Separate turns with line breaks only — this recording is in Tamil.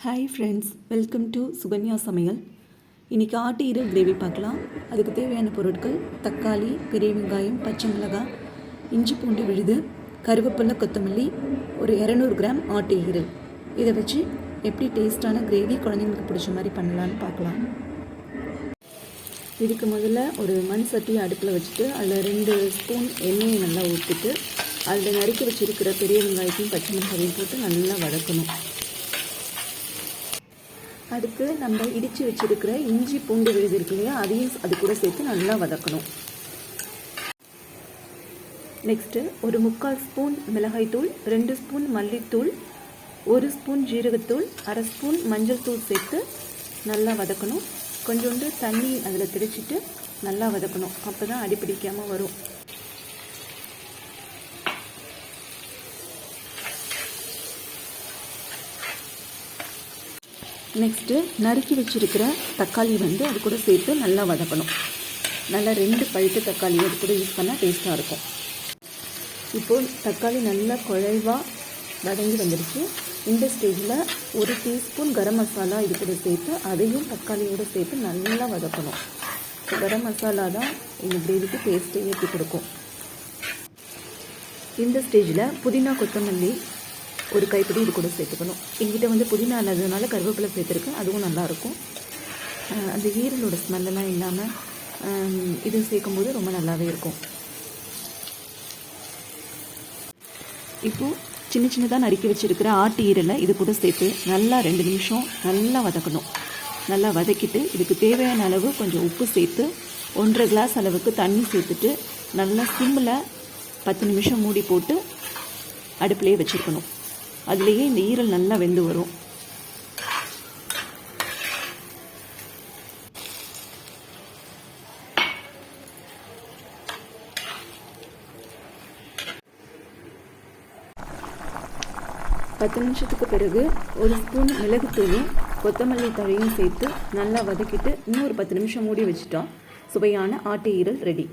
Hi friends, welcome to Sukanya சமையல். இன்றைக்கி ஆட்டு ஈரல் கிரேவி பார்க்கலாம். அதுக்கு தேவையான பொருட்கள்: தக்காளி, பெரிய வெங்காயம், பச்சை மிளகாய், இஞ்சி பூண்டு விழுது, கருவேப்பிலை, கொத்தமல்லி, ஒரு 200 கிராம் ஆட்டு ஈரல். இதை வச்சு எப்படி டேஸ்ட்டான கிரேவி குழந்தைங்களுக்கு பிடிச்ச மாதிரி பண்ணலான்னு பார்க்கலாம். இதுக்கு முதல்ல ஒரு மண் சட்டி அடுப்பில் வச்சுட்டு அதில் 2 ஸ்பூன் எண்ணெயை நல்லா ஊற்றிட்டு அதில் நறுக்கி வச்சுருக்கிற பெரிய வெங்காயத்தையும் பச்சை மிளகாயையும் போட்டு நல்லா வதக்கணும். அடுத்து நம்ம இடித்து வச்சுருக்கிற இஞ்சி பூண்டு விழுது இருக்கு இல்லையா, அதையும் அது கூட சேர்த்து நல்லா வதக்கணும். நெக்ஸ்ட்டு ஒரு 3/4 ஸ்பூன் மிளகாய்த்தூள், 2 ஸ்பூன் மல்லித்தூள், 1 ஸ்பூன் ஜீரகத்தூள், 1/2 ஸ்பூன் மஞ்சள் தூள் சேர்த்து நல்லா வதக்கணும். கொஞ்சோண்டு தண்ணி அதில் தெளிச்சிட்டு நல்லா வதக்கணும். அப்போ தான் அடிப்பிடிக்காமல் வரும். நெக்ஸ்ட்டு நறுக்கி வச்சுருக்கிற தக்காளி அது கூட சேர்த்து நல்லா வதக்கணும். நல்லா 2 பழுத்த தக்காளி அது கூட யூஸ் பண்ணால் டேஸ்ட்டாக இருக்கும். இப்போது தக்காளி நல்லா குழைவாக வதங்கி வந்துடுச்சு. இந்த ஸ்டேஜில் 1 டீஸ்பூன் கரம் மசாலா இது கூட சேர்த்து அதையும் தக்காளியோடு சேர்த்து நல்லா வதக்கணும். கரம் மசாலா தான் இந்த கிரேவிக்கு டேஸ்ட்டை ஏற்றி கொடுக்கும். இந்த ஸ்டேஜில் புதினா, கொத்தமல்லி ஒரு கைப்பிடி இது கூட சேர்த்துக்கணும். எங்கிட்ட புதினா இல்லாததுனால கருவேப்பிலை சேர்த்துருக்கேன், அதுவும் நல்லாயிருக்கும். அந்த ஈரலோட ஸ்மெல்லாம் இல்லாமல் இது சேர்க்கும்போது ரொம்ப நல்லாவே இருக்கும். இப்போது சின்ன சின்னதாக நறுக்கி வச்சுருக்கிற ஆட்டு ஈரலை இது கூட சேர்த்து நல்லா 2 நிமிஷம் நல்லா வதக்கணும். நல்லா வதக்கிட்டு இதுக்கு தேவையான அளவு கொஞ்சம் உப்பு சேர்த்து 1.5 கிளாஸ் அளவுக்கு தண்ணி சேர்த்துட்டு நல்லா சிம்மில் 10 நிமிஷம் மூடி போட்டு அடுப்பிலே வச்சுருக்கணும். அதுலேயே இந்த ஈரல் நல்லா வெந்து வரும். பத்து நிமிஷத்துக்கு பிறகு 1 ஸ்பூன் மிளகுத்தூளும் கொத்தமல்லி தழையும் சேர்த்து நல்லா வதக்கிட்டு இன்னொரு 10 நிமிஷம் மூடி வச்சுட்டோம். சுவையான ஆட்டு ஈரல் ரெடி.